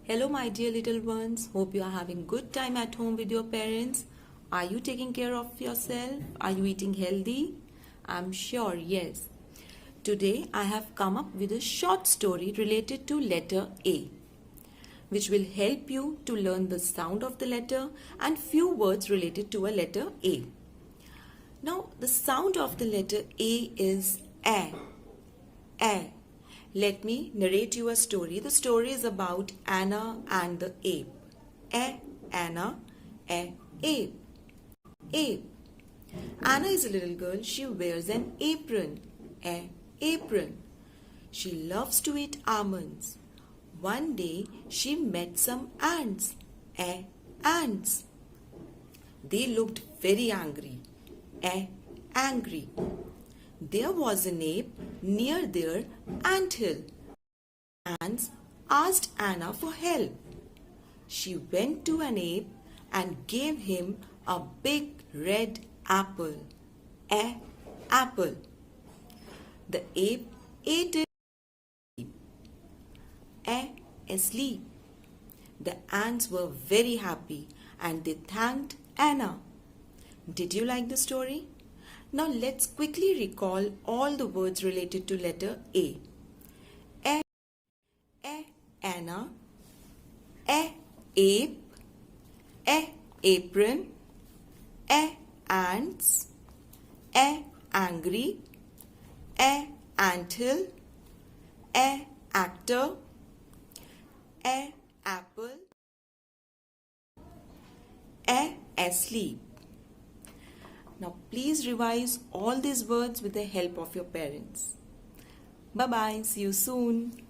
Hello my dear little ones, hope you are having good time at home with your parents. Are you taking care of yourself? Are you eating healthy? I'm sure yes. Today I have come up with a short story related to letter A, which will help you to learn the sound of the letter and few words related to a letter A. Now the sound of the letter A is A. A. Let me narrate you a story. The story is about Anna and the ape. Anna, ape. Ape. Anna is a little girl. She wears an apron. Apron. She loves to eat almonds. One day she met some ants. Ants. They looked very angry. Angry. There was an ape near their anthill. Ants asked Anna for help. She went to an ape and gave him a big red apple. Apple. The ape ate it. Asleep. The ants were very happy and they thanked Anna. Did you like the story? Now let's quickly recall all the words related to letter A. Anna, ape, apron, ants, angry, anthill, actor, apple, asleep. Now please revise all these words with the help of your parents. Bye bye. See you soon.